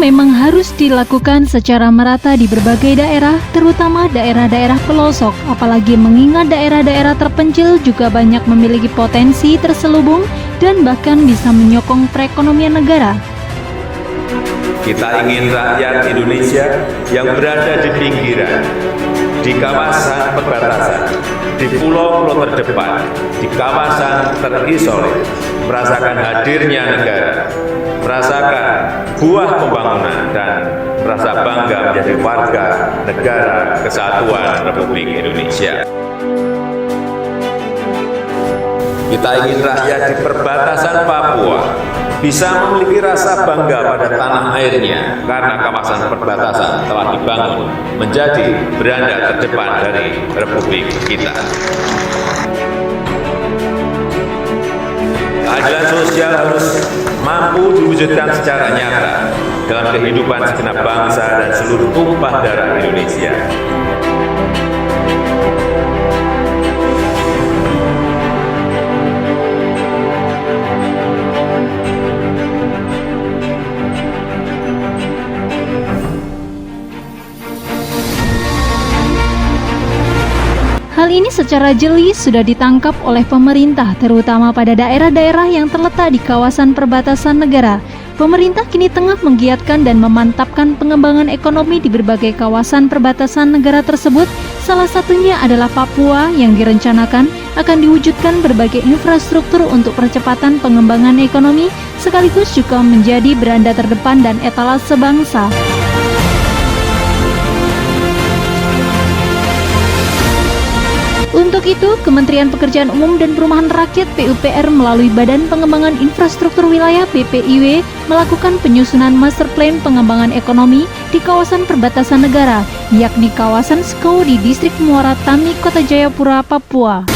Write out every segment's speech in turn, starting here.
memang harus dilakukan secara merata di berbagai daerah, terutama daerah-daerah pelosok, apalagi mengingat daerah-daerah terpencil juga banyak memiliki potensi terselubung dan bahkan bisa menyokong perekonomian negara. Kita ingin rakyat Indonesia yang berada di pinggiran, di kawasan perbatasan, di pulau-pulau terdepan, di kawasan terisolir, merasakan hadirnya negara, merasakan buah pembangunan, dan merasa bangga menjadi warga negara kesatuan Republik Indonesia. Kita ingin rakyat di perbatasan Papua bisa memiliki rasa bangga pada tanah airnya karena kawasan perbatasan telah dibangun menjadi beranda terdepan dari Republik kita. Keadilan sosial harus mampu diwujudkan secara nyata dalam kehidupan segenap bangsa dan seluruh tumpah darah Indonesia. Hal ini secara jeli sudah ditangkap oleh pemerintah, terutama pada daerah-daerah yang terletak di kawasan perbatasan negara. Pemerintah kini tengah menggiatkan dan memantapkan pengembangan ekonomi di berbagai kawasan perbatasan negara tersebut. Salah satunya adalah Papua yang direncanakan akan diwujudkan berbagai infrastruktur untuk percepatan pengembangan ekonomi, sekaligus juga menjadi beranda terdepan dan etalase bangsa. Untuk itu, Kementerian Pekerjaan Umum dan Perumahan Rakyat PUPR melalui Badan Pengembangan Infrastruktur Wilayah BPIW melakukan penyusunan Master Plan Pengembangan Ekonomi di kawasan perbatasan negara, yakni kawasan Skau di Distrik Muara Tami, Kota Jayapura, Papua.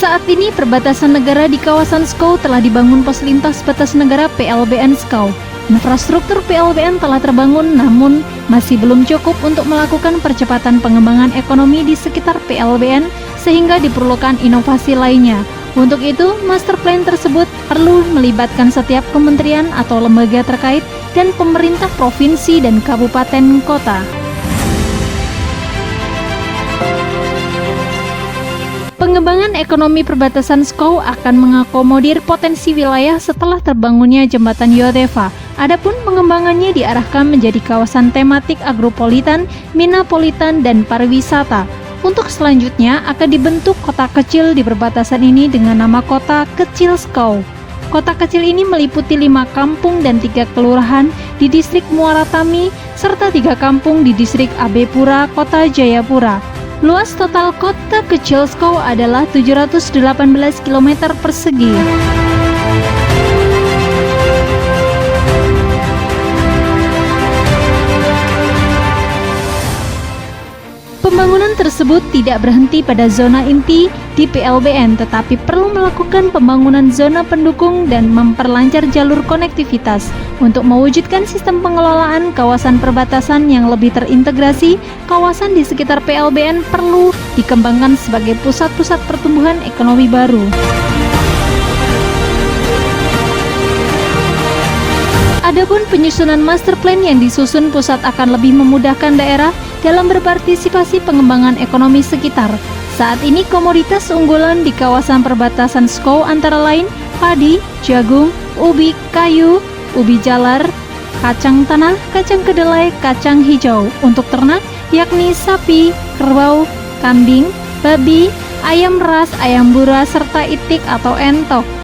Saat ini perbatasan negara di kawasan Skau telah dibangun pos lintas batas negara PLBN Skau. Infrastruktur PLBN telah terbangun, namun masih belum cukup untuk melakukan percepatan pengembangan ekonomi di sekitar PLBN, sehingga diperlukan inovasi lainnya. Untuk itu, master plan tersebut perlu melibatkan setiap kementerian atau lembaga terkait dan pemerintah provinsi dan kabupaten kota. Pengembangan ekonomi perbatasan Skau akan mengakomodir potensi wilayah setelah terbangunnya jembatan Yotefa. Adapun pengembangannya diarahkan menjadi kawasan tematik agropolitan, minapolitan, dan pariwisata. Untuk selanjutnya akan dibentuk kota kecil di perbatasan ini dengan nama Kota Kecil Skau. Kota kecil ini meliputi 5 kampung dan 3 kelurahan di distrik Muara Tami, serta 3 kampung di distrik Abepura, Kota Jayapura. Luas total Kota Kecil Skau adalah 718 km persegi. Pembangunan tersebut tidak berhenti pada zona inti di PLBN, tetapi perlu melakukan pembangunan zona pendukung dan memperlancar jalur konektivitas. Untuk mewujudkan sistem pengelolaan kawasan perbatasan yang lebih terintegrasi, kawasan di sekitar PLBN perlu dikembangkan sebagai pusat-pusat pertumbuhan ekonomi baru. Adapun penyusunan master plan yang disusun pusat akan lebih memudahkan daerah dalam berpartisipasi pengembangan ekonomi sekitar. Saat ini komoditas unggulan di kawasan perbatasan Skau antara lain padi, jagung, ubi kayu, ubi jalar, kacang tanah, kacang kedelai, kacang hijau. Untuk ternak yakni sapi, kerbau, kambing, babi, ayam ras, ayam bura, serta itik atau entok.